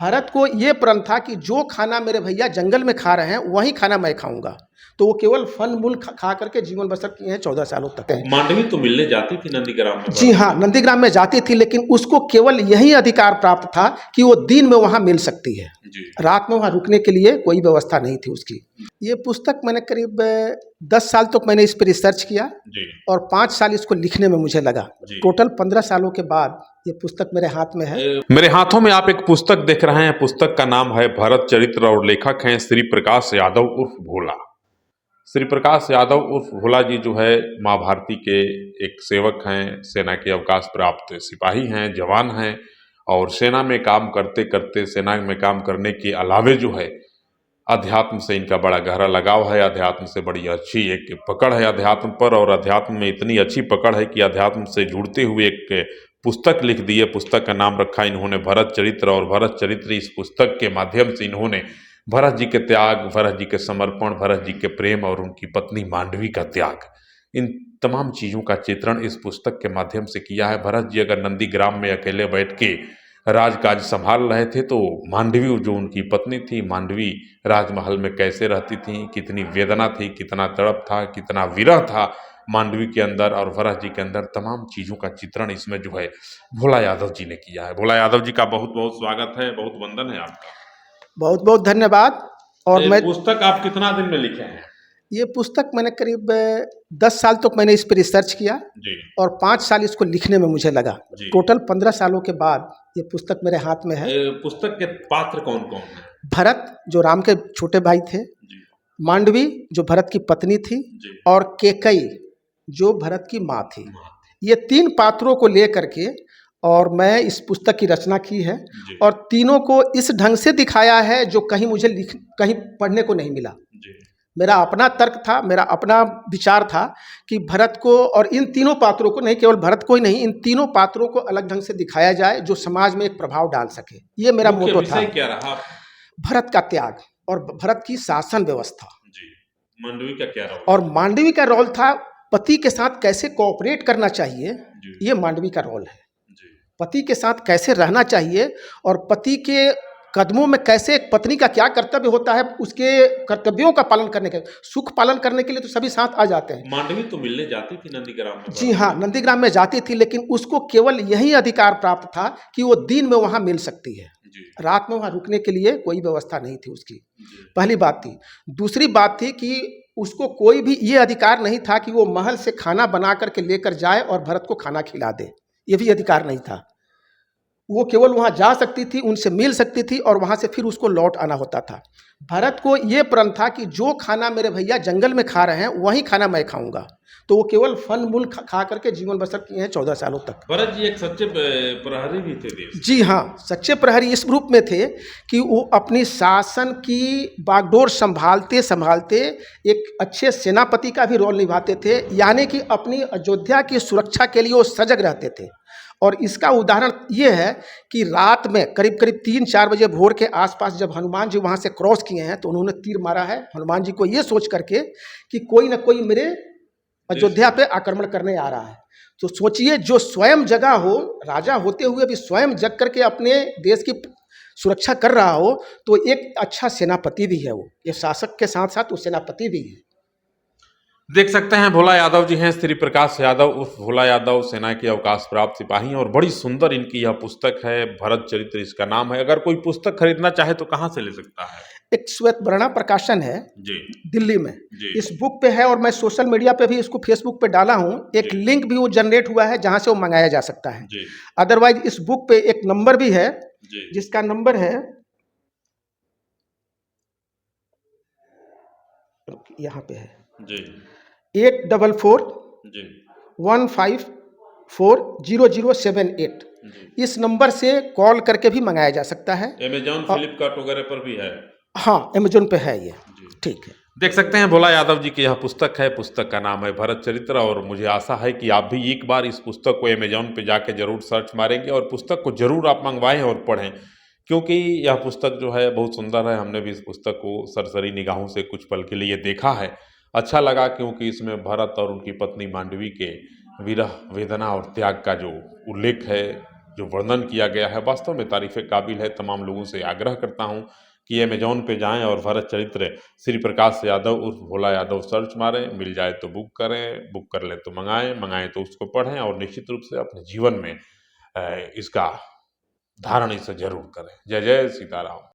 भरत को ये प्रण था कि जो खाना मेरे भैया जंगल में खा रहे हैं वही खाना मैं खाऊंगा। तो वो केवल फल मूल खा करके जीवन बसर किए हैं 14 सालों तक है। मांडवी तो मिलने जाती थी नंदीग्राम में जी हाँ, नंदीग्राम में जाती थी, लेकिन उसको केवल यही अधिकार प्राप्त था कि वो दिन में वहाँ मिल सकती है, जी रात में वहाँ रुकने के लिए कोई व्यवस्था नहीं थी उसकी। ये पुस्तक मैंने करीब 10 साल तक मैंने इस पर रिसर्च किया जी और 5 साल इसको लिखने में मुझे लगा। जी। टोटल 15 सालों के बाद ये पुस्तक मेरे हाथ में है। मेरे हाथों में आप एक पुस्तक देख रहे हैं। पुस्तक का नाम है भरत चरित्र और लेखक हैं श्री प्रकाश यादव उर्फ भोला। श्री प्रकाश यादव उर्फ भोला जी जो है माँ भारती के एक सेवक हैं, सेना के अवकाश प्राप्त सिपाही हैं, जवान हैं और सेना में काम करते करते सेना में काम करने के अलावे जो है अध्यात्म से इनका बड़ा गहरा लगाव है। अध्यात्म से बड़ी अच्छी एक पकड़ है अध्यात्म पर, और अध्यात्म में इतनी अच्छी पकड़ है कि अध्यात्म से जुड़ते हुए एक पुस्तक लिख दी है। पुस्तक का नाम रखा इन्होंने भरत चरित्र, और भरत चरित्र इस पुस्तक के माध्यम से इन्होंने भरत जी के त्याग, भरत जी के समर्पण, भरत जी के प्रेम और उनकी पत्नी मांडवी का त्याग, इन तमाम चीज़ों का चित्रण इस पुस्तक के माध्यम से किया है। भरत जी अगर नंदीग्राम में अकेले बैठ के राजकाज संभाल रहे थे तो मांडवी जो उनकी पत्नी थी, मांडवी राजमहल में कैसे रहती थी, कितनी वेदना थी, कितना तड़प था, कितना विरह था मांडवी के अंदर और भरत जी के अंदर, तमाम चीज़ों का चित्रण इसमें जो है भोला यादव जी ने किया है। भोला यादव जी का बहुत बहुत स्वागत है, बहुत वंदन है आपका। बहुत बहुत धन्यवाद। और मैं पुस्तक आप कितना दिन में लिखे हैं? ये पुस्तक मैंने करीब 10 साल तक मैंने इस पर रिसर्च किया जी और 5 साल इसको लिखने में मुझे लगा। जी। टोटल 15 सालों के बाद ये पुस्तक मेरे हाथ में है। पुस्तक के पात्र कौन कौन हैं? भरत जो राम के छोटे भाई थे, जी मांडवी जो भरत की पत्नी थी, जी और केकई जो भरत की माँ थी। माँ। ये 3 पात्रों को लेकर के और मैं इस पुस्तक की रचना की है जी और तीनों को इस ढंग से दिखाया है जो कहीं मुझे कहीं पढ़ने को नहीं मिला। जी मेरा अपना तर्क था, मेरा अपना विचार था कि भरत को और इन तीनों पात्रों को, नहीं केवल भरत को ही नहीं, इन तीनों पात्रों को अलग ढंग से दिखाया जाए जो समाज में एक प्रभाव डाल सके। ये मेरा मुख्य मोटो था। विषय क्या रहा? भरत का त्याग और भरत की शासन व्यवस्था। जी। मांडवी का क्या रोल? और मांडवी का रोल था पति के साथ कैसे कोऑपरेट करना चाहिए, जी ये मांडवी का रोल है। जी पति के साथ कैसे रहना चाहिए और पति के कदमों में कैसे एक पत्नी का क्या कर्तव्य होता है, उसके कर्तव्यों का पालन करने के, सुख पालन करने के लिए तो सभी साथ आ जाते हैं। मांडवी तो मिलने जाती थी नंदीग्राम में? जी हाँ, नंदीग्राम में जाती थी, लेकिन उसको केवल यही अधिकार प्राप्त था कि वो दिन में वहाँ मिल सकती है, जी रात में वहाँ रुकने के लिए कोई व्यवस्था नहीं थी उसकी। जी पहली बात थी। दूसरी बात थी कि उसको कोई भी ये अधिकार नहीं था कि वो महल से खाना बना करके लेकर जाए और भरत को खाना खिला दे, ये भी अधिकार नहीं था। वो केवल वहाँ जा सकती थी, उनसे मिल सकती थी और वहाँ से फिर उसको लौट आना होता था। भरत को ये प्रण था कि जो खाना मेरे भैया जंगल में खा रहे हैं वही खाना मैं खाऊंगा। तो वो केवल फल मूल खा करके जीवन बसर किए हैं 14 सालों तक। भरत जी एक सच्चे प्रहरी भी थे देश। जी हाँ, सच्चे प्रहरी इस रूप में थे कि वो अपनी शासन की बागडोर संभालते संभालते एक अच्छे सेनापति का भी रोल निभाते थे, यानी कि अपनी अयोध्या की सुरक्षा के लिए वो सजग रहते थे। और इसका उदाहरण ये है कि रात में करीब करीब 3-4 बजे भोर के आसपास जब हनुमान जी वहाँ से क्रॉस किए हैं तो उन्होंने तीर मारा है हनुमान जी को ये सोच करके कि कोई ना कोई मेरे अयोध्या पे आक्रमण करने आ रहा है। तो सोचिए, जो स्वयं जगा हो, राजा होते हुए भी स्वयं जग करके अपने देश की सुरक्षा कर रहा हो, तो एक अच्छा सेनापति भी है वो। ये शासक के साथ साथ वो सेनापति भी है। देख सकते हैं भोला यादव जी हैं श्री प्रकाश यादव उर्फ भोला यादव, सेना के अवकाश प्राप्त सिपाही हैं और बड़ी सुंदर इनकी यह पुस्तक है, भरत चरित्र इसका नाम है। अगर कोई पुस्तक खरीदना चाहे तो कहाँ से ले सकता है? एक श्वेतवर्णा प्रकाशन है जी दिल्ली में, जी इस बुक पे है और मैं सोशल मीडिया पे भी इसको फेसबुक पे डाला हूँ। एक जी लिंक भी वो जनरेट हुआ है जहाँ से वो मंगाया जा सकता है। जी अदरवाइज इस बुक पे एक नंबर भी है जी जिसका नंबर है, यहाँ पे है जी 844 जी 1540078। जी। इस नंबर से कॉल करके भी मंगाया जा सकता है। अमेजॉन, फ्लिपकार्ट वगैरह पर भी है? हाँ, अमेजोन पे है ये। जी। ठीक है। देख सकते हैं भोला यादव जी की यह पुस्तक है। पुस्तक का नाम है भरत चरित्र और मुझे आशा है कि आप भी एक बार इस पुस्तक को अमेजॉन पे जाके जरूर सर्च मारेंगे और पुस्तक को जरूर आप मंगवाएं और पढ़ें, क्योंकि यह पुस्तक जो है बहुत सुंदर है। हमने भी इस पुस्तक को सरसरी निगाहों से कुछ पल के लिए देखा है, अच्छा लगा, क्योंकि इसमें भरत और उनकी पत्नी मांडवी के विरह, वेदना और त्याग का जो उल्लेख है जो वर्णन किया गया है वास्तव में तारीफ़ काबिल है। तमाम लोगों से आग्रह करता हूँ कि अमेज़न पे जाएँ और भरत चरित्र श्री प्रकाश यादव उर्फ भोला यादव सर्च मारें, मिल जाए तो बुक करें, बुक कर लें तो मँगाएँ, मँगाएँ तो उसको पढ़ें और निश्चित रूप से अपने जीवन में इसका धारण इसे ज़रूर करें। जय जय सीताराम।